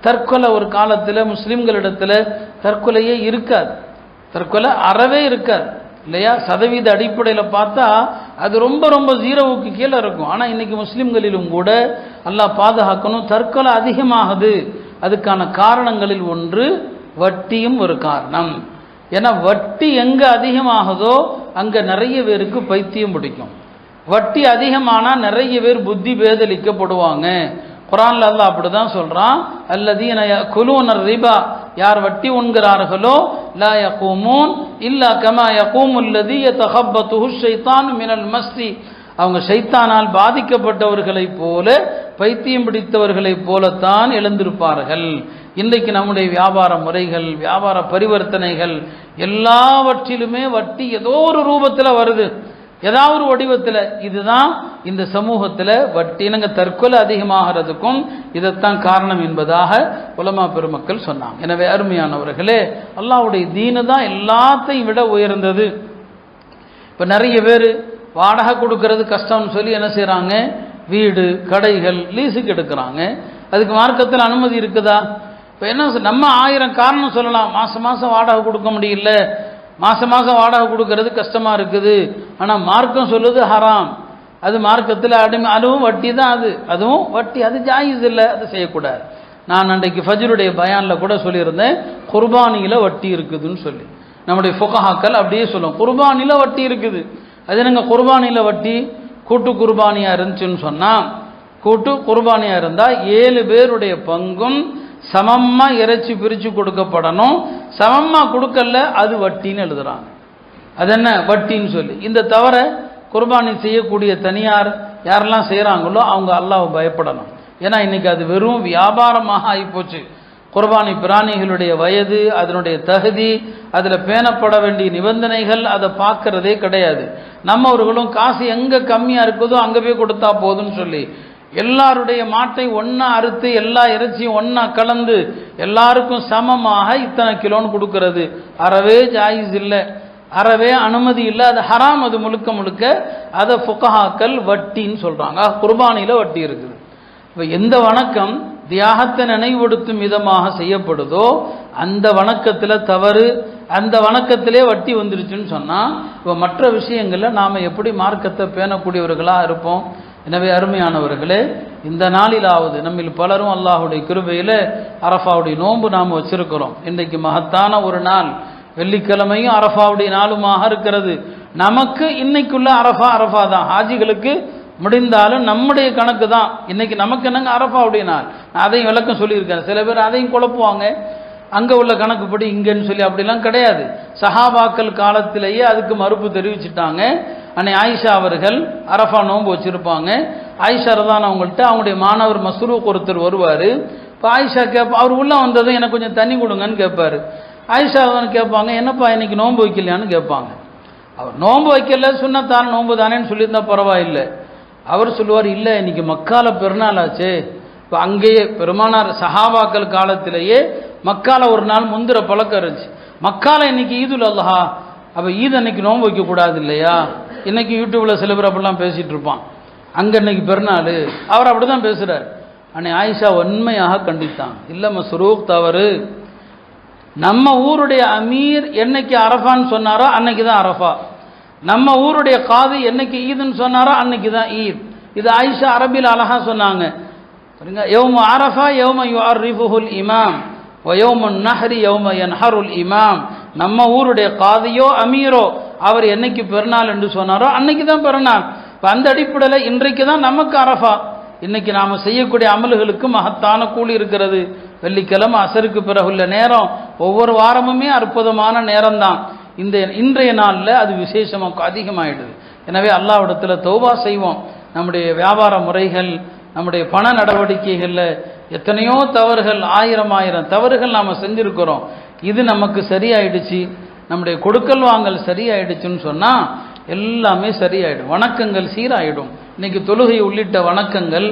தற்கொலை ஒரு காலத்தில் முஸ்லிம்களிடத்தில் தற்கொலையே இருக்காது, தற்கொலை அறவே இருக்காது இல்லையா? சதவீத அடிப்படையில் பார்த்தா அது ரொம்ப ரொம்ப ஜீரோவுக்கு கீழே இருக்கும். ஆனால் இன்னைக்கு முஸ்லிம்களிலும் கூட அல்லாஹ் பாதுகாக்கணும், தற்கொலை அதிகமாகுது. அதுக்கான காரணங்களில் ஒன்று வட்டியும் ஒரு காரணம். ஏன்னா வட்டி எங்கே அதிகமாகுதோ அங்கே நிறைய பேருக்கு பைத்தியம் பிடிக்கும். வட்டி அதிகமானால் நிறைய பேர் புத்தி பேதலிக்கப்படுவாங்க. குர்ஆன்ல அல்லாஹ் அப்படிதான் சொல்றான், அல்லதீன யகுலூன ரிபா, யார் வட்டி உண்கிறார்களோ, லா யகூமூன் இல்லா கமா யகூமுல் லதீ யதகப்பதுஹு ஷைத்தானு மினல் மஸ்ஸி, அவங்க ஷைத்தானால் பாதிக்கப்பட்டவர்களைப் போல, பைத்தியம் பிடித்தவர்களைப் போலத்தான் எழுந்திருப்பார்கள். இன்றைக்கு நம்முடைய வியாபார முறைகள், வியாபார பரிவர்த்தனைகள் எல்லாவற்றிலுமே வட்டி ஏதோ ஒரு ரூபத்தில் வருது, ஏதாவது ஒரு வடிவத்தில். இதுதான் இந்த சமூகத்தில் வட்டி தற்கொலை அதிகமாகிறதுக்கும் இதைத்தான் காரணம் என்பதாக உலமா பெருமக்கள் சொன்னாங்க. எனவே அருமையானவர்களே, அல்லாஹ்வுடைய தீனு தான் எல்லாத்தையும் விட உயர்ந்தது. இப்போ நிறைய பேர் வாடகை கொடுக்கறது கஷ்டம்னு சொல்லி என்ன செய்கிறாங்க, வீடு கடைகள் லீஸுக்கு எடுக்கிறாங்க. அதுக்கு மார்க்கத்தில் அனுமதி இருக்குதா? இப்போ என்ன, நம்ம 1000 காரணம் சொல்லலாம். மாதம் மாதம் வாடகை கொடுக்க முடியல, மாதம் மாதம் வாடகை கொடுக்கறது கஷ்டமாக இருக்குது. ஆனால் மார்க்கம் சொல்லுது ஹராம், அது மார்க்கத்தில் அதுவும் வட்டி தான், அதுவும் வட்டி, அது ஜாயிஸ் இல்லை, அது செய்யக்கூடாது. நான் அன்றைக்கு ஃபஜ்ருடைய பயானில் கூட சொல்லியிருந்தேன், குர்பானியில் வட்டி இருக்குதுன்னு சொல்லி. நம்முடைய ஃபுகஹாக்கள் அப்படியே சொல்லுவோம், குர்பானியில் வட்டி இருக்குது. அது என்னங்க குர்பானியில் வட்டி? கூட்டு குர்பானியாக இருந்துச்சுன்னு சொன்னால், கூட்டு குர்பானியாக இருந்தால் 7 பேருடைய பங்கும் சமமாக இறைச்சி பிரித்து கொடுக்கப்படணும். சமமாக கொடுக்கல அது வட்டின்னு எழுதுறாங்க. அது என்ன வட்டின்னு சொல்லி. இந்த தவிர குர்பானி செய்யக்கூடிய தனியார் யாரெல்லாம் செய்கிறாங்களோ அவங்க அல்லாஹ்வை பயப்படணும். ஏன்னா இன்னைக்கு அது வெறும் வியாபாரமாக ஆகிப்போச்சு. குர்பானி பிராணிகளுடைய வயது, அதனுடைய தகுதி, அதில் பேணப்பட வேண்டிய நிபந்தனைகள், அதை பார்க்கறதே கிடையாது. நம்மவர்களும் காசு எங்கே கம்மியாக இருக்குதோ அங்கே போய் கொடுத்தா போதும்னு சொல்லி எல்லாருடைய மாட்டை ஒன்றா அறுத்து எல்லா இறைச்சியும் ஒன்றா கலந்து எல்லாருக்கும் சமமாக இத்தனை கிலோன்னு கொடுக்கறது அறவே ஜாயிஸ் இல்லை, அறவே அனுமதி இல்லை, அது ஹராம். அது முழுக்க முழுக்க அதை ஃபுகஹாக்கள் வட்டின்னு சொல்கிறாங்க. குர்பானியில் வட்டி இருக்குது. இப்போ எந்த வணக்கம் தியாகத்தை நினைவுபடுத்தும் விதமாக செய்யப்படுதோ அந்த வணக்கத்தில் தவறு, அந்த வணக்கத்திலே வட்டி வந்துருச்சுன்னு சொன்னால் இப்போ மற்ற விஷயங்களில் நாம் எப்படி மார்க்கத்தை பேணக்கூடியவர்களாக இருப்போம்? எனவே அருமையானவர்களே, இந்த நாளிலாவது நம்மில் பலரும் அல்லாஹுடைய கிருபையில் அரஃபாவுடைய நோன்பு நாம் வச்சிருக்கிறோம். இன்றைக்கு மகத்தான ஒரு நாள், வெள்ளிக்கிழமையும் அரஃபாவுடைய நாளுமாக இருக்கிறது. நமக்கு இன்னைக்குள்ள அரஃபா தான். ஹாஜிகளுக்கு முடிந்தாலும் நம்முடைய கணக்கு தான். இன்னைக்கு நமக்கு என்னங்க அரஃபாவுடைய நாள். நான் அதையும் விளக்கம் சொல்லியிருக்கேன். சில பேர் அதையும் குழப்புவாங்க, அங்கே உள்ள கணக்குப்படி இங்கன்னு சொல்லி. அப்படிலாம் கிடையாது. சஹாபாக்கள் காலத்திலேயே அதுக்கு மறுப்பு தெரிவிச்சுட்டாங்க. அன்னை ஆயிஷா அவர்கள் அரஃபா நோன்பு வச்சிருப்பாங்க. ஆயிஷா ரதான் அவங்கள்ட்ட அவங்களுடைய மாணவர் மஸ்ரூக் ஒருத்தர் வருவார். இப்போ ஆயிஷா அவர் உள்ளே வந்ததும் எனக்கு கொஞ்சம் தண்ணி கொடுங்கன்னு கேட்பாரு. ஆயிஷா ரதான் கேட்பாங்க, என்னப்பா இன்னைக்கு நோன்பு வைக்கலையான்னு கேட்பாங்க. அவர் நோன்பு வைக்கல, சுன்னத்தான நோன்பு தானேன்னு சொல்லியிருந்தா பரவாயில்லை. அவர் சொல்லுவார், இல்லை இன்னைக்கு மக்கால பெருநாள் ஆச்சு. இப்போ அங்கேயே பெருமானார் சஹாபாக்கள் காலத்திலேயே மக்கால ஒரு நாள் முந்திர பழக்கம் இருந்துச்சு. மக்கால இன்னைக்கு ஈதுல் அல்ஹா, அப்போ ஈத் அன்னைக்கு நோன்பு வைக்கக்கூடாது இல்லையா? இன்னைக்கு யூடியூப்ல சில பேர் அப்படிலாம் பேசிட்டு இருப்பான். அங்கே இன்னைக்கு பெருநாள், அவர் அப்படி தான் பேசுகிறார். அன்னை ஆயிஷா உண்மையாக கண்டித்தான், இல்லை மஸ்ரூக் தவறு. நம்ம ஊருடைய அமீர் என்னைக்கு அரஃபான்னு சொன்னாரோ அன்னைக்கு தான் அரஃபா. நம்ம ஊருடைய காது என்னைக்கு ஈதுன்னு சொன்னாரோ அன்னைக்கு தான் ஈத். இது ஆயிஷா அரபியில் அழகா சொன்னாங்க. யௌம அரஃபா யௌம யுஅர்ரிஃபுல் இமாம் வ யௌமுன் நஹ்ரி யௌம யன்ஹருல் இமாம். நம்ம ஊருடைய காதியோ அமீரோ அவர் என்னைக்கு பெருநாள் என்று சொன்னாரோ அன்னைக்கு தான் பெருநாள். இப்போ அந்த அடிப்படையில் இன்றைக்கு தான் நமக்கு அரஃபா. இன்னைக்கு நாம் செய்யக்கூடிய அமல்களுக்கு மகத்தான கூலி இருக்கிறது. வெள்ளிக்கிழமை அசருக்கு பிறகுள்ள நேரம் ஒவ்வொரு வாரமுமே அற்புதமான நேரம்தான். இன்றைய நாளில் அது விசேஷமாக அதிகமாகிடுது. எனவே அல்லாஹ்விடத்தில் தௌபா செய்வோம். நம்முடைய வியாபார முறைகள், நம்முடைய பண நடவடிக்கைகளில் எத்தனையோ தவறுகள், ஆயிரம் தவறுகள் நாம் செஞ்சுருக்கிறோம். இது நமக்கு சரியாயிடுச்சு, நம்முடைய கொடுக்கல் வாங்கல் சரியாயிடுச்சுன்னு சொன்னால் எல்லாமே சரியாயிடும், வணக்கங்கள் சீராயிடும். இன்னைக்கு தொழுகை உள்ளிட்ட வணக்கங்கள்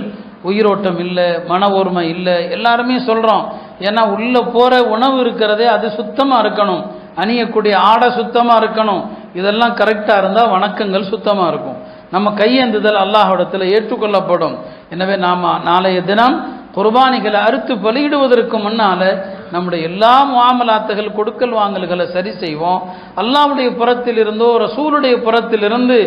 உயிரோட்டம் இல்லை, மன ஓர்மை இல்லை, எல்லாருமே சொல்கிறோம். ஏன்னா உள்ளே போகிற உணவு இருக்கிறதே அது சுத்தமாக இருக்கணும், அணியக்கூடிய ஆடை சுத்தமாக இருக்கணும். இதெல்லாம் கரெக்டாக இருந்தால் வணக்கங்கள் சுத்தமாக இருக்கும். நம்ம கையேந்துதல் அல்லாஹ்விடத்தில் ஏற்றுக்கொள்ளப்படும். எனவே நாம் நாளைய தினம் குர்பானிகளை அறுத்து பலியிடுவதற்கு முன்னால நம்முடைய எல்லா முஆமலாத்துகள் கொடுக்கல் வாங்கல்களை சரி செய்வோம். அல்லாஹ்வுடைய புறத்தில் இருந்தோ ரசூலுடைய புறத்திலிருந்து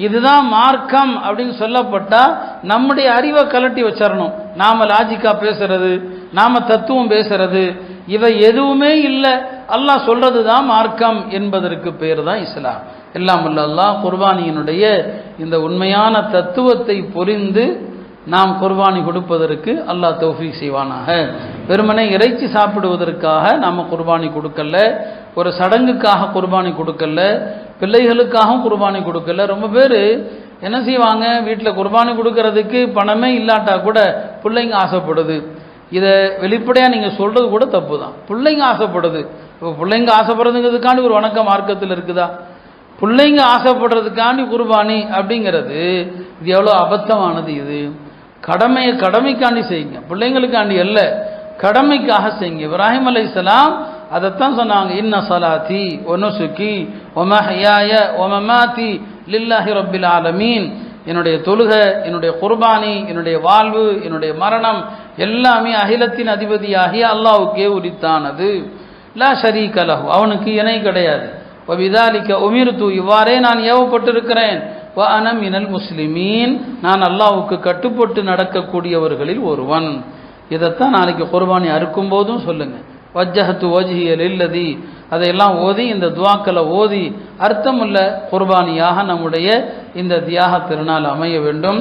இதுதான் மார்க்கம் அப்படின்னு சொல்லப்பட்டா நம்முடைய அறிவை கலட்டி வச்சிடணும். நாம லாஜிக்கா பேசுறது, நாம தத்துவம் பேசுறது, இவை எதுவுமே இல்லை, அல்லாஹ் சொல்றது தான் மார்க்கம் என்பதற்கு பேர் தான் இஸ்லாம். எல்லாம் வல்ல அல்லாஹ் குர்பானியினுடைய இந்த உண்மையான தத்துவத்தை புரிந்து நாம் குர்பானி கொடுப்பதற்கு அல்லாஹ் தௌஃபீக் செய்வானாக. வெறுமனே இறைச்சி சாப்பிடுவதற்காக நாம் குர்பானி கொடுக்கல, ஒரு சடங்குக்காக குர்பானி கொடுக்கல, பிள்ளைகளுக்காகவும் குர்பானி கொடுக்கல. ரொம்ப பேர் என்ன செய்வாங்க, வீட்டில் குர்பானி கொடுக்கறதுக்கு பணமே இல்லாட்டா கூட பிள்ளைங்க ஆசைப்படுது. இதை வெளிப்படையாக நீங்கள் சொல்கிறது கூட தப்பு தான். பிள்ளைங்க ஆசைப்படுது. இப்போ பிள்ளைங்க ஆசைப்படுறதுங்கிறதுக்காண்டி ஒரு வணக்க மார்க்கத்தில் இருக்குதா? பிள்ளைங்க ஆசைப்படுறதுக்காண்டி குர்பானி அப்படிங்கிறது இது எவ்வளோ அபத்தமானது. இது கடமைக்காண்டி செய்யுங்க, பிள்ளைங்களுக்காண்டி அல்ல, கடமைக்காக செய்யுங்க. இப்ராஹிம் அலைஹிஸ்ஸலாம் அதைத்தான் சொன்னாங்க, இன்ன ஸலாத்தி வ நுசுகி வ மஹ்யாய வ மமாத்தி லில்லாஹி ரப்பில் ஆலமீன். என்னுடைய தொழுகை, என்னுடைய குர்பானி, என்னுடைய வாழ்வு, என்னுடைய மரணம் எல்லாமே அகிலத்தின் அதிபதியாகிய அல்லாஹ்வுக்கே உரித்தானது. லா ஷரீக லஹு, அவனுக்கு இணை கிடையாது. வ பிதாலிக உமிர்து, இவ்வாறே நான் ஏவப்பட்டிருக்கிறேன். வ அன மினல் முஸ்லிமீன், நான் அல்லாஹ்வுக்கு கட்டுப்பட்டு நடக்கக்கூடியவர்களில் ஒருவன். இதைத்தான் நாளைக்கு குர்பானி அறுக்கும் போதும் சொல்லுங்க. வஜ்ஜஹத்து வஜ்ஹிய லில்லதி, அதையெல்லாம் ஓதி இந்த துவாக்களை ஓதி அர்த்தமுள்ள குர்பானியாக நம்முடைய இந்த தியாக திருநாள் அமைய வேண்டும்.